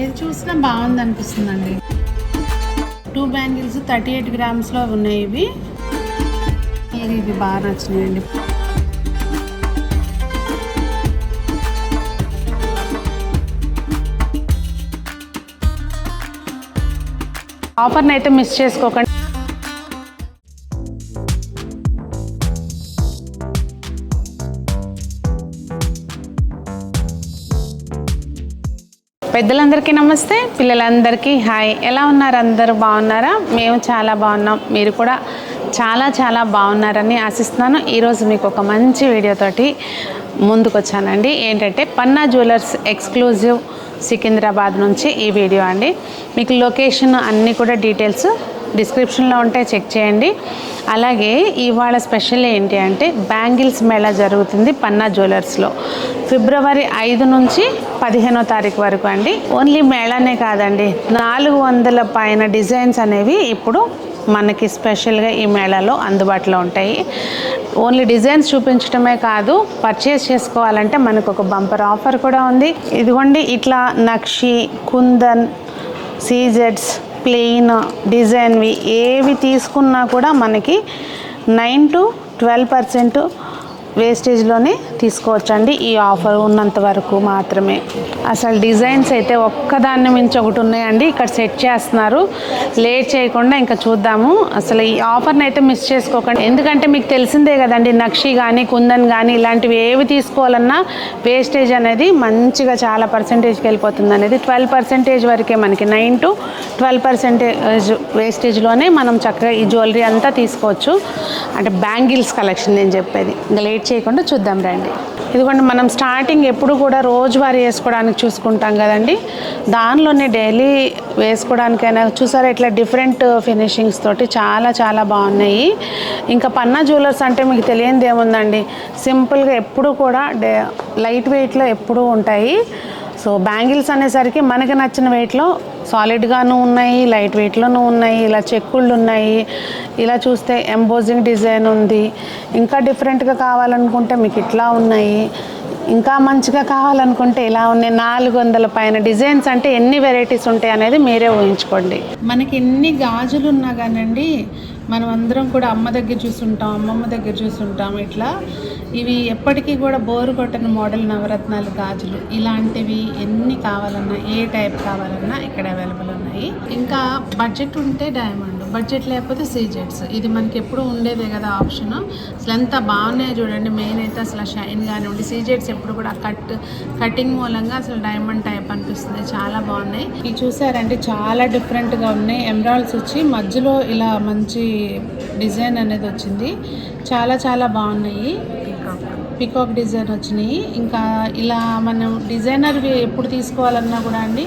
ఏది చూసినా బాగుంది అనిపిస్తుందండి. 2 బ్యాంగిల్స్ 38 గ్రామ్స్లో ఉన్నాయి. ఇవి బాగా నచ్చినాయండి. ఆఫర్ని అయితే మిస్ చేసుకోకండి. పెద్దలందరికీ నమస్తే, పిల్లలందరికీ హాయ్. ఎలా ఉన్నారు? అందరూ బాగున్నారా? మేము చాలా బాగున్నాం. మీరు కూడా చాలా చాలా బాగున్నారని ఆశిస్తున్నాను. ఈరోజు మీకు ఒక మంచి వీడియోతోటి ముందుకు వచ్చానండి. ఏంటంటే పన్నా జ్యువెలర్స్ ఎక్స్క్లూజివ్ సికింద్రాబాద్ నుంచి ఈ వీడియో అండి. మీకు లొకేషన్ అన్నీ కూడా డీటెయిల్స్ డిస్క్రిప్షన్లో ఉంటాయి, చెక్ చేయండి. అలాగే ఇవాళ స్పెషల్ ఏంటి అంటే బ్యాంగిల్స్ మేళా జరుగుతుంది పన్నా జ్యువెలర్స్లో ఫిబ్రవరి 5 నుంచి 15వ తారీఖు వరకు అండి. ఓన్లీ మేళానే కాదండి, 400 పైన డిజైన్స్ అనేవి ఇప్పుడు మనకి స్పెషల్గా ఈ మేళాలో అందుబాటులో ఉంటాయి. ఓన్లీ డిజైన్స్ చూపించడమే కాదు, పర్చేస్ చేసుకోవాలంటే మనకు ఒక బంపర్ ఆఫర్ కూడా ఉంది. ఇదిగోండి, ఇట్లా నక్షి, కుందన్, సీజెడ్స్, ప్లెయిన్ డిజైన్వి ఏవి తీసుకున్నా కూడా మనకి 9 to 12% వేస్టేజ్లోనే తీసుకోవచ్చండి. ఈ ఆఫర్ ఉన్నంత వరకు మాత్రమే. అసలు డిజైన్స్ అయితే ఒక్కదాన్ని మించి ఒకటి ఉన్నాయండి. ఇక్కడ సెట్ చేస్తున్నారు. లేట్ చేయకుండా ఇంకా చూద్దాము. అసలు ఈ ఆఫర్ని అయితే మిస్ చేసుకోకండి. ఎందుకంటే మీకు తెలిసిందే కదండి, నక్షి కానీ కుందన్ కానీ ఇలాంటివి ఏవి తీసుకోవాలన్నా వేస్టేజ్ అనేది మంచిగా చాలా పర్సెంటేజ్కి వెళ్ళిపోతుంది అనేది. 12% వరకే మనకి 9 to 12% వేస్టేజ్లోనే మనం చక్కగా ఈ జ్యువెలరీ అంతా తీసుకోవచ్చు. అంటే బ్యాంగిల్స్ కలెక్షన్ నేను చెప్పేది. ఇంకా లేట్ చేయకుండా చూద్దాం రండి. ఇదిగోండి, మనం స్టార్టింగ్ ఎప్పుడు కూడా రోజువారీ వేసుకోవడానికి చూసుకుంటాం కదండి, దానిలోనే డైలీ వేసుకోవడానికైనా చూసారా ఇట్లా డిఫరెంట్ ఫినిషింగ్స్ తోటి చాలా చాలా బాగున్నాయి. ఇంకా పన్నా జ్యువెలర్స్ అంటే మీకు తెలియనిది ఏముందండి, సింపుల్గా ఎప్పుడు కూడా లైట్ వెయిట్లో ఎప్పుడూ ఉంటాయి. సో బ్యాంగిల్స్ అనేసరికి మనకి నచ్చిన వెయిట్లో సాలిడ్గాను ఉన్నాయి, లైట్ వెయిట్లోనూ ఉన్నాయి, ఇలా చెక్కుళ్ళు ఉన్నాయి. ఇలా చూస్తే ఎంబోజింగ్ డిజైన్ ఉంది. ఇంకా డిఫరెంట్గా కావాలనుకుంటే మీకు ఇట్లా ఉన్నాయి. ఇంకా మంచిగా కావాలనుకుంటే ఇలా ఉన్నాయి. 400 పైన డిజైన్స్ అంటే ఎన్ని వెరైటీస్ ఉంటాయి అనేది మీరే ఊహించుకోండి. మనకి ఎన్ని గాజులు ఉన్నా కానండి, మనం అందరం కూడా అమ్మ దగ్గర చూసుంటాం, అమ్మమ్మ దగ్గర చూసుంటాం. ఇట్లా ఇవి ఎప్పటికీ కూడా బోరు కొట్టని మోడల్ నవరత్నాలు గాజులు ఇలాంటివి ఎన్ని కావాలన్నా, ఏ టైప్ కావాలన్నా ఇక్కడ అవైలబుల్ ఉన్నాయి. ఇంకా బడ్జెట్ ఉంటే డైమండ్, బడ్జెట్ లేకపోతే సీజెడ్స్. ఇది మనకి ఎప్పుడు ఉండేదే కదా ఆప్షన్. అసలు ఎంత బాగున్నాయో చూడండి. మెయిన్ అయితే అసలు షైన్ కానివ్వండి, సీజెడ్స్ ఎప్పుడు కూడా కటింగ్ మూలంగా అసలు డైమండ్ టైప్ అనిపిస్తుంది. చాలా బాగున్నాయి. ఇవి చూసారంటే చాలా డిఫరెంట్గా ఉన్నాయి. ఎమరాల్డ్స్ వచ్చి మధ్యలో ఇలా మంచి డిజైన్ అనేది వచ్చింది. చాలా చాలా బాగున్నాయి. పికాక్ డిజైన్ వచ్చినాయి. ఇంకా ఇలా మనం డిజైనర్వి ఎప్పుడు తీసుకోవాలన్నా కూడా అండి,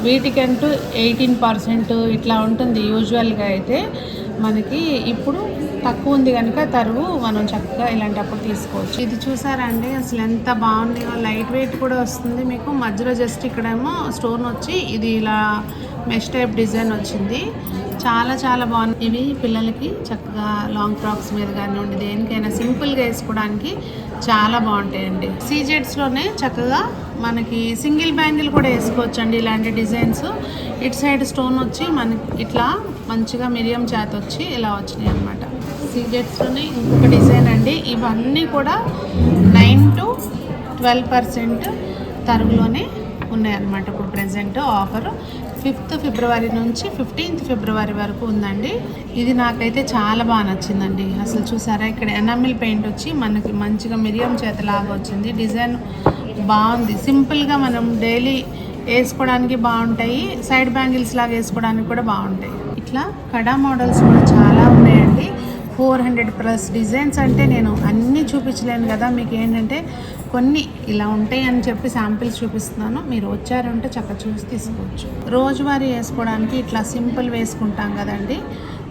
వీటికంటూ 18% ఇట్లా ఉంటుంది యూజువల్గా. అయితే మనకి ఇప్పుడు తక్కువ ఉంది కనుక తరువు మనం చక్కగా ఇలాంటప్పుడు తీసుకోవచ్చు. ఇది చూసారండి అసలు ఎంత బాగుందో. లైట్ వెయిట్ కూడా వస్తుంది మీకు. మధ్యలో జస్ట్ ఇక్కడేమో స్టోన్ వచ్చి ఇది ఇలా మెష్ టైప్ డిజైన్ వచ్చింది. చాలా చాలా బాగుంది. ఇవి పిల్లలకి చక్కగా లాంగ్ ఫ్రాక్స్ మీద కానివ్వండి, దేనికైనా సింపుల్గా వేసుకోవడానికి చాలా బాగుంటాయండి. సీజెడ్స్లోనే చక్కగా మనకి సింగిల్ బ్యాంగిల్ కూడా వేసుకోవచ్చు అండి. ఇలాంటి డిజైన్స్ ఇటు సైడ్ స్టోన్ వచ్చి మనకి ఇట్లా మంచిగా మిరియం చేత వచ్చి ఇలా వచ్చినాయి అనమాట. సీజెడ్స్లోనే ఇంకొక డిజైన్ అండి. ఇవన్నీ కూడా 9 to 12% తరుగులోనే ఉన్నాయన్నమాట. ఇప్పుడు ప్రజెంట్ ఆఫర్ 5th ఫిబ్రవరి నుంచి 15th ఫిబ్రవరి వరకు ఉందండి. ఇది నాకైతే చాలా బాగా నచ్చిందండి. అసలు చూసారా ఇక్కడ ఎనామిల్ పెయింట్ వచ్చి మనకి మంచిగా మిరియం చేతలాగా వచ్చింది. డిజైన్ బాగుంది. సింపుల్గా మనం డైలీ వేసుకోవడానికి బాగుంటాయి. సైడ్ బ్యాంగిల్స్ లాగా వేసుకోవడానికి కూడా బాగుంటాయి. ఇట్లా కడా మోడల్స్ కూడా చాలా ఉన్నాయండి. 400+ డిజైన్స్ అంటే నేను అన్నీ చూపించలేను కదా. మీకు ఏంటంటే కొన్ని ఇలా ఉంటాయి అని చెప్పి శాంపిల్స్ చూపిస్తున్నాను. మీరు వచ్చారంటే చక్కగా చూసి తీసుకోవచ్చు. రోజువారీ వేసుకోవడానికి ఇట్లా సింపుల్ వేసుకుంటాం కదండి.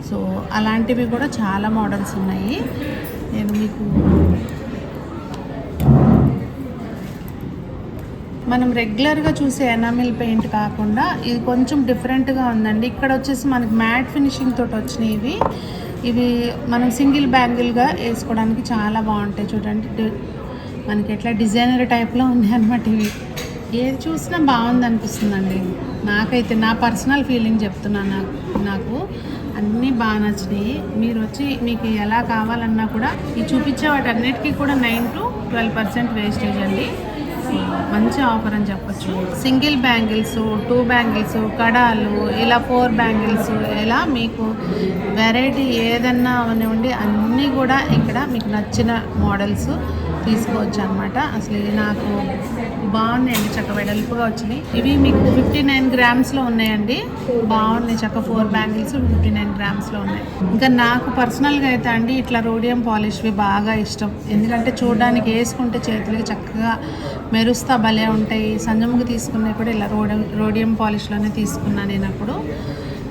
సో అలాంటివి కూడా చాలా మోడల్స్ ఉన్నాయి. నేను మీకు మనం రెగ్యులర్గా చూసే ఎనామిల్ పెయింట్ కాకుండా ఇది కొంచెం డిఫరెంట్గా ఉందండి. ఇక్కడ వచ్చేసి మనకి మ్యాట్ ఫినిషింగ్ తోటి వచ్చినాయి. ఇవి మనం సింగిల్ బ్యాంగిల్గా వేసుకోవడానికి చాలా బాగుంటాయి. చూడండి మనకి ఎట్లా డిజైనర్ టైప్లో ఉంది అనమాట. ఇవి ఏది చూసినా బాగుంది అనిపిస్తుందండి నాకైతే. నా పర్సనల్ ఫీలింగ్ చెప్తున్నాను. నాకు అన్నీ బాగా నచ్చినాయి. మీరు వచ్చి మీకు ఎలా కావాలన్నా కూడా ఈ చూపించే వాటి అన్నిటికీ కూడా 9 to 12% వేస్టేజ్ అండి. మంచి ఆఫర్ అని చెప్పచ్చు. సింగిల్ బ్యాంగిల్స్, 2 బ్యాంగిల్స్, కడాలు, ఇలా 4 బ్యాంగిల్స్, ఇలా మీకు వెరైటీ ఏదన్నా అవనివ్వండి అన్నీ కూడా ఇక్కడ మీకు నచ్చిన మోడల్స్ తీసుకోవచ్చు అనమాట. అసలు ఇది నాకు బాగున్నాయండి, చక్క వెడల్పుగా వచ్చినాయి. ఇవి మీకు 59 గ్రామ్స్లో ఉన్నాయండి. బాగున్నాయి, చక్క 4 బ్యాంగిల్స్ 59 గ్రామ్స్లో ఉన్నాయి. ఇంకా నాకు పర్సనల్గా అయితే అండి ఇట్లా రోడియం పాలిష్వి బాగా ఇష్టం. ఎందుకంటే చూడడానికి వేసుకుంటే చేతులకి చక్కగా మెరుస్తా భలే ఉంటాయి. సంజముకి తీసుకున్నవి కూడా ఇలా రోడియం పాలిష్లోనే తీసుకున్నాను నేను. అప్పుడు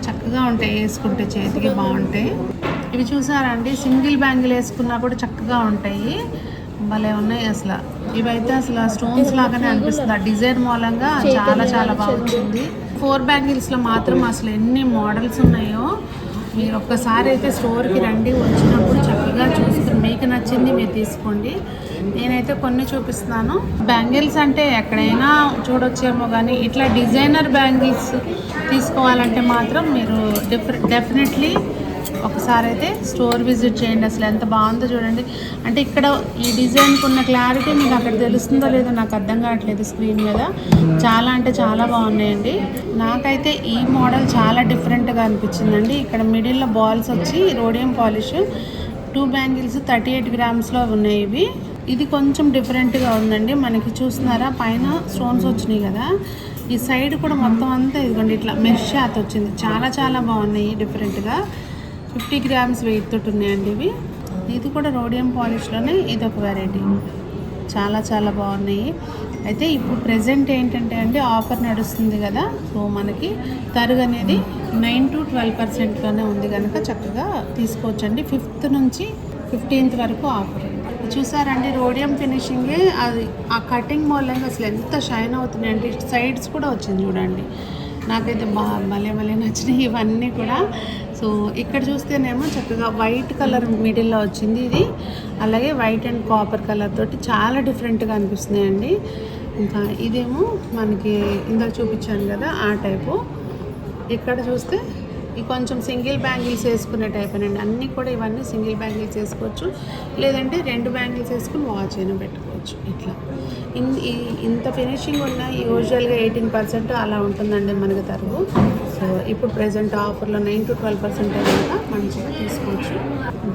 చక్కగా ఉంటాయి, వేసుకుంటే చేతికి బాగుంటాయి. ఇవి చూసారండి, సింగిల్ బ్యాంగిల్ వేసుకున్నా కూడా చక్కగా ఉంటాయి, భలే ఉన్నాయి. అసలు ఇవైతే అసలు స్టోన్స్ లాగానే అనిపిస్తుంది. ఆ డిజైన్ మూలంగా చాలా చాలా బాగుంటుంది. 4 బ్యాంగిల్స్లో మాత్రం అసలు ఎన్ని మోడల్స్ ఉన్నాయో. మీరు ఒక్కసారి అయితే స్టోర్కి రండి, వచ్చినప్పుడు చక్కగా చూసుకుని మీకు నచ్చింది మీరు తీసుకోండి. నేనైతే కొన్ని చూపిస్తున్నాను. బ్యాంగిల్స్ అంటే ఎక్కడైనా చూడొచ్చేమో, కానీ ఇట్లా డిజైనర్ బ్యాంగిల్స్ తీసుకోవాలంటే మాత్రం మీరు డెఫినెట్లీ ఒకసారి అయితే స్టోర్ విజిట్ చేయండి. అసలు ఎంత బాగుందో చూడండి. అంటే ఇక్కడ ఈ డిజైన్కి ఉన్న క్లారిటీ మీకు అక్కడ తెలుస్తుందో లేదో నాకు అర్థం కావట్లేదు స్క్రీన్ మీద. చాలా అంటే చాలా బాగున్నాయండి. నాకైతే ఈ మోడల్ చాలా డిఫరెంట్గా అనిపించిందండి. ఇక్కడ మిడిల్లో బాల్స్ వచ్చి రోడియం పాలిష్, 2 బ్యాంగిల్స్ 38 గ్రామ్స్లో ఉన్నాయి ఇవి. ఇది కొంచెం డిఫరెంట్గా ఉందండి. మనకి చూస్తున్నారా పైన స్టోన్స్ వచ్చినాయి కదా, ఈ సైడ్ కూడా మొత్తం అంతా ఇదిగోండి ఇట్లా మెష్ షాత్ వచ్చింది. చాలా చాలా బాగున్నాయి డిఫరెంట్గా. 50 గ్రామ్స్ వెయిట్ తోటి ఉన్నాయండి ఇవి. ఇది కూడా రోడియం పాలిష్లోనే ఇది ఒక వెరైటీ. చాలా చాలా బాగున్నాయి. అయితే ఇప్పుడు ప్రెజెంట్ ఏంటంటే అండి ఆఫర్ నడుస్తుంది కదా, సో మనకి తరుగు అనేది 9 to 12%లోనే ఉంది కనుక చక్కగా తీసుకోవచ్చండి. 5th నుంచి 15th వరకు ఆఫర్ ఉంది. చూసారండి రోడియం ఫినిషింగే అది, ఆ కటింగ్ మూలంగా అసలు ఎంత షైన్ అవుతున్నాయండి. సైడ్స్ కూడా వచ్చింది చూడండి. నాకైతే భలే నచ్చినాయి ఇవన్నీ కూడా. సో ఇక్కడ చూస్తేనేమో చక్కగా వైట్ కలర్ మిడిల్లో వచ్చింది ఇది, అలాగే వైట్ అండ్ కాపర్ కలర్ తోటి చాలా డిఫరెంట్గా అనిపిస్తున్నాయండి. ఇంకా ఇదేమో మనకి ఇందాక చూపించాను కదా ఆ టైపు. ఇక్కడ చూస్తే ఈ కొంచెం సింగిల్ బ్యాంగిల్స్ వేసుకునే టైప్ అండి. అన్నీ కూడా ఇవన్నీ సింగిల్ బ్యాంగిల్స్ వేసుకోవచ్చు, లేదంటే 2 బ్యాంగిల్స్ వేసుకుని వాచ్ అయినా పెట్టుకోవచ్చు. ఇట్లా ఇంత ఫినిషింగ్ ఉన్న యూజువల్గా 18% అలా ఉంటుందండి మనకి తరుగు. సో ఇప్పుడు ప్రెజెంట్ ఆఫర్లో 9 to 12% కనుక మంచిగా తీసుకోవచ్చు.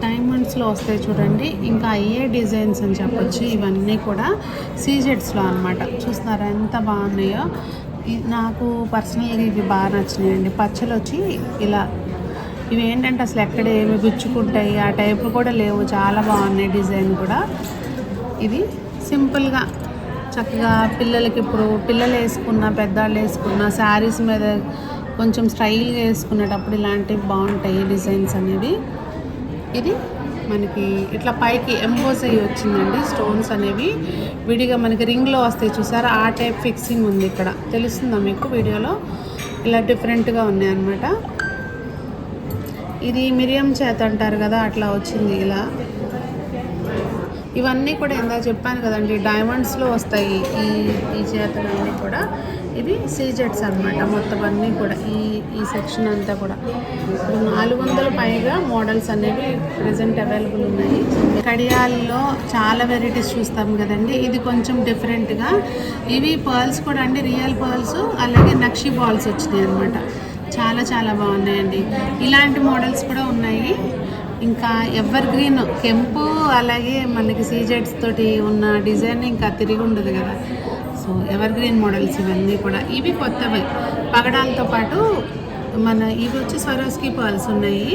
డైమండ్స్లో వస్తాయి చూడండి, ఇంకా అయ్యే డిజైన్స్ అని చెప్పొచ్చు. ఇవన్నీ కూడా సీజెట్స్లో అనమాట. చూస్తున్నారా ఎంత బాగున్నాయో. నాకు పర్సనల్గా ఇవి బాగా నచ్చినాయండి. పచ్చలు వచ్చి ఇలా ఇవి ఏంటంటే అసలు ఎక్కడ ఏమి గుచ్చుకుంటాయి ఆ టైపు కూడా లేవు, చాలా బాగున్నాయి డిజైన్ కూడా. ఇది సింపుల్గా చక్కగా పిల్లలకి, ఇప్పుడు పిల్లలు వేసుకున్న పెద్దవాళ్ళు వేసుకున్న శారీస్ మీద కొంచెం స్టైల్గా వేసుకునేటప్పుడు ఇలాంటివి బాగుంటాయి డిజైన్స్ అనేవి. ఇది మనకి ఇట్లా పైకి ఎంబోస్ అయ్యి వచ్చిందండి స్టోన్స్ అనేవి. విడిగా మనకి రింగ్లో వస్తాయి చూసారా, ఆ టైప్ ఫిక్సింగ్ ఉంది ఇక్కడ. తెలుస్తుందా మీకు వీడియోలో? ఇలా డిఫరెంట్గా ఉన్నాయి అన్నమాట. ఇది మిరియం చేత అంటారు కదా, అట్లా వచ్చింది ఇలా. ఇవన్నీ కూడా ఎంత చెప్పాను కదండి డైమండ్స్లో వస్తాయి ఈ చేతలన్నీ కూడా. ఇవి సీజెట్స్ అనమాట మొత్తం అన్నీ కూడా. ఈ సెక్షన్ అంతా కూడా 400 పైగా మోడల్స్ అనేవి ప్రజెంట్ అవైలబుల్ ఉన్నాయి. కడియాల్లో చాలా వెరైటీస్ చూస్తాం కదండి, ఇది కొంచెం డిఫరెంట్గా. ఇవి పర్ల్స్ కూడా అండి, రియల్ పర్ల్స్, అలాగే నక్షి బాల్స్ వచ్చినాయి అనమాట. చాలా చాలా బాగున్నాయండి. ఇలాంటి మోడల్స్ కూడా ఉన్నాయి. ఇంకా ఎవర్ గ్రీన్ కెంపు, అలాగే మనకి సీజెట్స్ తోటి ఉన్న డిజైన్ ఇంకా తిరిగి ఉండదు కదా. సో ఎవర్ గ్రీన్ మోడల్స్ ఇవన్నీ కూడా. ఇవి కొత్తవి పగడాలతో పాటు మన ఇవి వచ్చి స్వరోస్కి పర్ల్స్ ఉన్నాయి,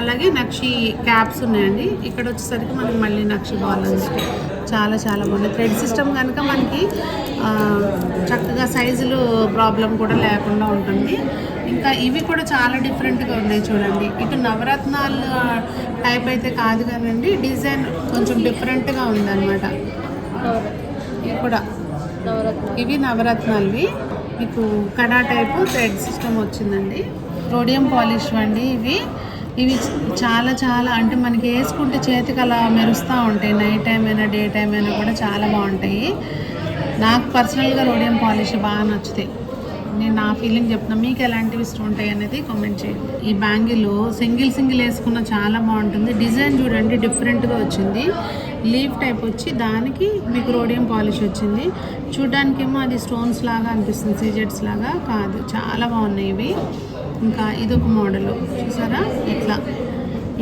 అలాగే నక్షి క్యాప్స్ ఉన్నాయండి. ఇక్కడ వచ్చేసరికి మనకి మళ్ళీ నక్షి బాల్ ఉంది. చాలా చాలా బాగుంది. థ్రెడ్ సిస్టమ్ కనుక మనకి చక్కగా సైజులు ప్రాబ్లం కూడా లేకుండా ఉంటుంది. ఇంకా ఇవి కూడా చాలా డిఫరెంట్గా ఉన్నాయి చూడండి. ఇటు నవరత్నాలు టైప్ అయితే కాదు కదండి, డిజైన్ కొంచెం డిఫరెంట్గా ఉందన్నమాట. ఇవి కూడా ఇవి నవరత్నాలవి. మీకు కడా టైపు థ్రెడ్ సిస్టమ్ వచ్చిందండి. రోడియం పాలిష్ అండి ఇవి చాలా చాలా అంటే మనకి వేసుకుంటే చేతికి అలా మెరుస్తూ ఉంటాయి. నైట్ టైం అయినా డే టైం అయినా కూడా చాలా బాగుంటాయి. నాకు పర్సనల్గా రోడియం పాలిష్ బాగా నచ్చుతాయి. నేను నా ఫీలింగ్ చెప్తున్నా, మీకు ఎలాంటివి ఇష్టం ఉంటాయి అనేది కామెంట్ చేయండి. ఈ బ్యాంగిల్ సింగిల్ వేసుకున్న చాలా బాగుంటుంది. డిజైన్ చూడండి డిఫరెంట్గా వచ్చింది. లీఫ్ టైప్ వచ్చి దానికి మీకు రోడియం పాలిష్ వచ్చింది. చూడడానికేమో అది స్టోన్స్ లాగా అనిపిస్తుంది, సీజెట్స్ లాగా కాదు. చాలా బాగున్నాయి ఇవి. ఇంకా ఇదొక మోడల్ చూసారా ఇట్లా.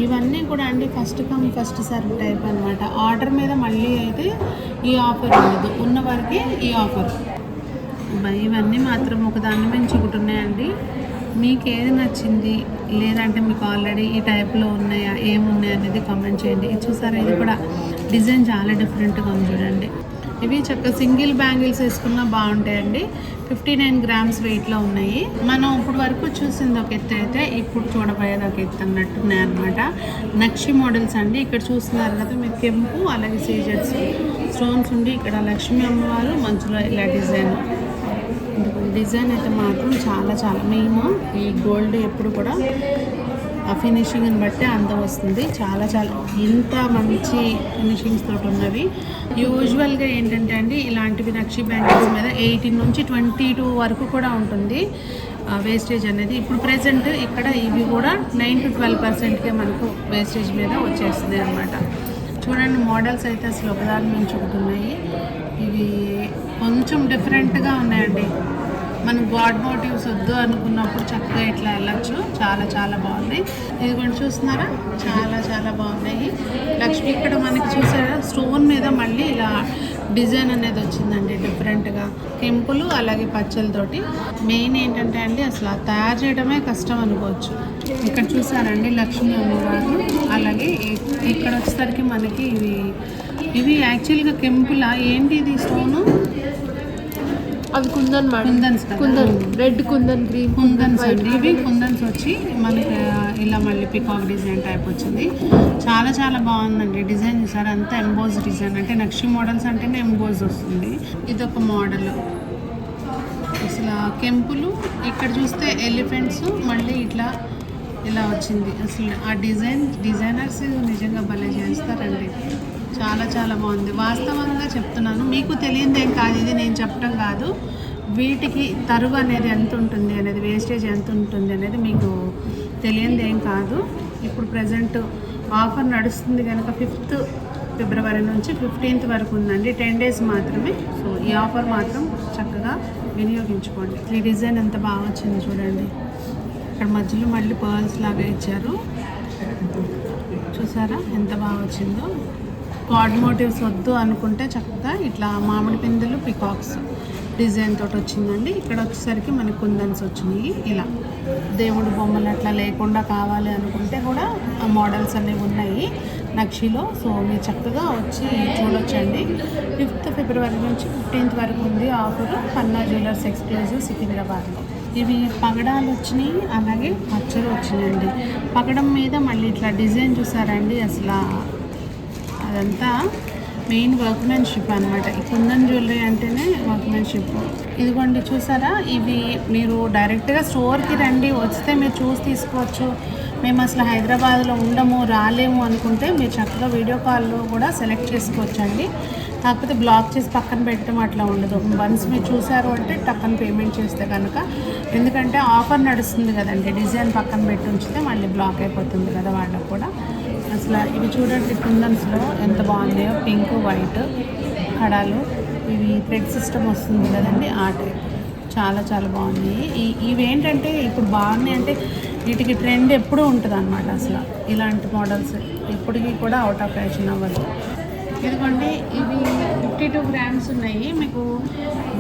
ఇవన్నీ కూడా అండి first come first serve type అనమాట. ఆర్డర్ మీద మళ్ళీ అయితే ఈ ఆఫర్ ఉండదు, ఉన్న వరకే ఈ ఆఫర్. ఇవన్నీ మాత్రం ఒక దాని మించి ఒకటి ఉన్నాయండి. మీకు ఏది నచ్చింది, లేదంటే మీకు ఆల్రెడీ ఈ టైప్లో ఉన్నాయా, ఏమున్నాయి అనేది కామెంట్ చేయండి. ఇది చూసారా, ఇది కూడా డిజైన్ చాలా డిఫరెంట్గా ఉంది చూడండి. ఇవి చక్కగా సింగిల్ బ్యాంగిల్స్ వేసుకున్నా బాగుంటాయండి. 59 గ్రామ్స్ వెయిట్లో ఉన్నాయి. మనం ఇప్పుడు వరకు చూసింది ఒక ఎత్తు అయితే ఇప్పుడు చూడబోయేది ఒక ఎత్తు అన్నట్టు ఉన్నాయన్నమాట. నక్షి మోడల్స్ అండి. ఇక్కడ చూస్తున్నారు కదా మీరు, కెంపు అలాగే సీజెట్స్ స్టోన్స్ ఉండి ఇక్కడ లక్ష్మీ అమ్మవారు మంచులో ఇలా డిజైన్ అయితే మాత్రం చాలా మెయిన్ ఈ గోల్డ్ ఎప్పుడు కూడా ఆ ఫినిషింగ్ని బట్టి అందం వస్తుంది. చాలా ఇంత మంచి ఫినిషింగ్స్ తోటి ఉన్నవి. యూజువల్గా ఏంటంటే అండి ఇలాంటివి నక్షి బ్యాంగిల్స్ మీద 18 నుంచి 22 వరకు కూడా ఉంటుంది వేస్టేజ్ అనేది. ఇప్పుడు ప్రెజెంట్ ఇక్కడ ఇవి కూడా 9 to 12%కే మనకు వేస్టేజ్ మీద వచ్చేస్తుంది అనమాట. చూడండి మోడల్స్ అయితే అసలు ఒకదాని నుంచి ఒకటి ఉన్నాయి. ఇవి కొంచెం డిఫరెంట్గా ఉన్నాయండి. మనం గాడ్ మోటివ్స్ వద్దు అనుకున్నప్పుడు చక్కగా ఇట్లా వెళ్ళచ్చు. చాలా బాగున్నాయి. ఇది కూడా చూస్తున్నారా, చాలా బాగున్నాయి. లక్ష్మి ఇక్కడ మనకి చూసారా స్టోన్ మీద మళ్ళీ ఇలా డిజైన్ అనేది వచ్చిందండి డిఫరెంట్గా. కెంపులు అలాగే పచ్చలతోటి. మెయిన్ ఏంటంటే అండి అసలు తయారు చేయడమే కష్టం అనుకోవచ్చు. ఇక్కడ చూసారండి లక్ష్మీ అమ్మవారు. అలాగే ఇక్కడ వచ్చేసరికి మనకి ఇవి యాక్చువల్గా కెంపులా ఏంటి ఇది స్టోను, అవి కుందన్ రెడ్ కుందన్, గ్రీన్ కుందన్స్ అండి. ఇవి కుందన్స్ వచ్చి మనకి ఇలా మళ్ళీ పికాక్ డిజైన్ టైప్ వచ్చింది. చాలా బాగుందండి డిజైన్. చూసారు అంతా ఎంబోజ్ డిజైన్, అంటే నక్షి మోడల్స్ అంటేనే ఎంబోజ్ వస్తుంది. ఇదొక మోడల్. అసలు కెంపులు ఇక్కడ చూస్తే ఎలిఫెంట్స్ మళ్ళీ ఇలా వచ్చింది. అసలు ఆ డిజైనర్స్ నిజంగా భలే చేస్తారండి. చాలా బాగుంది. వాస్తవంగా చెప్తున్నాను, మీకు తెలియదు ఏం కాదు, ఇది నేను చెప్పడం కాదు. వీటికి తరుగు అనేది ఎంత ఉంటుంది అనేది, వేస్టేజ్ ఎంత ఉంటుంది అనేది మీకు తెలియదు ఏం కాదు. ఇప్పుడు ప్రజెంట్ ఆఫర్ నడుస్తుంది కనుక 5th ఫిబ్రవరి నుంచి 15th వరకు ఉందండి. 10 days మాత్రమే. సో ఈ ఆఫర్ మాత్రం చక్కగా వినియోగించుకోండి. ఈ డిజైన్ ఎంత బాగా వచ్చింది చూడండి. ఇక్కడ మధ్యలో మళ్ళీ పర్ల్స్ లాగా ఇచ్చారు. చూసారా ఎంత బాగా వచ్చిందో. గాడ్ మోటివ్స్ వద్దు అనుకుంటే చక్కగా ఇట్లా మామిడి పిందెలు పికాక్స్ డిజైన్ తోటి వచ్చిందండి. ఇక్కడ వచ్చేసరికి మనకి కుందన్స్ వచ్చినాయి. ఇలా దేవుడు బొమ్మలు అట్లా లేకుండా కావాలి అనుకుంటే కూడా ఆ మోడల్స్ అనేవి ఉన్నాయి నక్షిలో. సో మీరు చక్కగా వచ్చి చూడొచ్చండి. 5th ఫిబ్రవరి నుంచి 15th వరకు ఉంది ఆఫర్. పన్నా జ్యువెలర్స్ ఎక్స్క్లూజివ్ సికింద్రాబాద్లో. ఇవి పగడాలు వచ్చినాయి, అలాగే మచ్చలు వచ్చినాయండి. పగడం మీద మళ్ళీ ఇట్లా డిజైన్ చూసారండి. అసలు అదంతా మెయిన్ వర్క్మెన్షిప్ అనమాట. ఈ కుందన్ జ్యువెలరీ అంటేనే వర్క్మెన్షిప్. ఇదిగోండి చూసారా, ఇవి మీరు డైరెక్ట్గా స్టోర్కి రండి, వస్తే మీరు చూసి తీసుకోవచ్చు. మేము అసలు హైదరాబాద్లో రాలేము అనుకుంటే మీరు చక్కగా వీడియో కాల్లో కూడా సెలెక్ట్ చేసుకోవచ్చు అండి. కాకపోతే బ్లాక్ చేసి పక్కన పెట్టడం అట్లా ఉండదు. వన్స్ మీరు చూసారు అంటే టక్కన పేమెంట్ చేస్తే కనుక, ఎందుకంటే ఆఫర్ నడుస్తుంది కదండి, డిజైన్ పక్కన పెట్టి ఉంచితే మళ్ళీ బ్లాక్ అయిపోతుంది కదా వాళ్ళకు కూడా. అసలు ఇవి చూడండి కుందన్స్లో ఎంత బాగున్నాయో, పింక్ వైట్ కడాలు. ఇవి థ్రెడ్ సిస్టమ్ వస్తుంది కదండి, ఆ టైప్. చాలా బాగున్నాయి. ఇవేంటంటే ఇప్పుడు బాగున్నాయి అంటే వీటికి ట్రెండ్ ఎప్పుడూ ఉంటుంది అనమాట. అసలు ఇలాంటి మోడల్స్ ఇప్పటికీ కూడా అవుట్ ఆఫ్ ఫ్యాషన్ అవ్వదు. ఎందుకంటే ఇవి 52 grams ఉన్నాయి. మీకు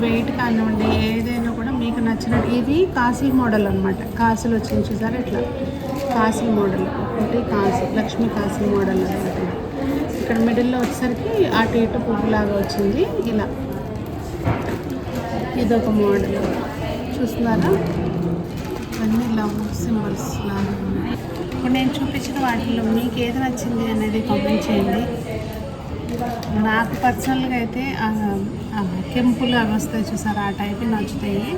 వెయిట్ కానివ్వండి ఏదైనా కూడా మీకు నచ్చినట్టు. ఇది కాసుల మోడల్ అనమాట. కాసులు వచ్చింది చూసారా, ఇట్లా కాసుల మోడల్. ఒకటి లక్ష్మీ కాసుల మోడల్ అనమాట. ఇక్కడ మిడిల్లో వచ్చేసరికి అటు ఇటు పువ్వులాగా వచ్చింది ఇలా. ఇదొక మోడల్ చూస్తున్నారా, అన్నీ లవ్ సింబల్స్ లాగా ఉన్నాయి. ఇప్పుడు నేను చూపించిన వాటిలో మీకు ఏది నచ్చింది అనేది కామెంట్ చేయండి. నాకు పర్సనల్గా అయితే కెంపులు అవి వస్తాయి చూసారా, ఆ టైప్ నచ్చుతాయి.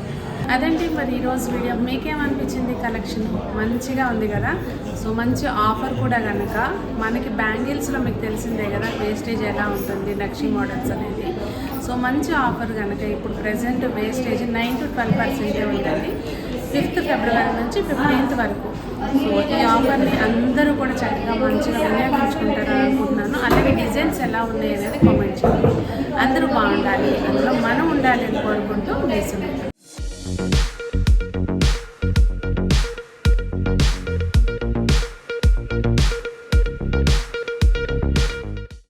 అదండి మరి ఈరోజు వీడియో. మీకేమనిపించింది? కలెక్షన్ మంచిగా ఉంది కదా. సో మంచి ఆఫర్ కూడా కనుక మనకి బ్యాంగిల్స్లో మీకు తెలిసిందే కదా వేస్టేజ్ ఎలా ఉంటుంది నక్షి మోడల్స్ అనేది. సో సో మంచి ఆఫర్ కనుక ఇప్పుడు ప్రజెంట్ వేస్టేజ్ 9 to 12% ఉందండి. 5th ఫిబ్రవరి నుంచి 15th వరకు. సో ఈ ఆఫర్ని అందరూ కూడా చక్కగా మంచిగా వినియోగించుకుంటారని అనుకుంటున్నాను. అలాగే డిజైన్స్ ఎలా ఉన్నాయి అనేది కామెంట్ చేయండి. అందరూ బాగుండాలి, అందులో మనం ఉండాలి అని కోరుకుంటూ వేస్తున్నాను.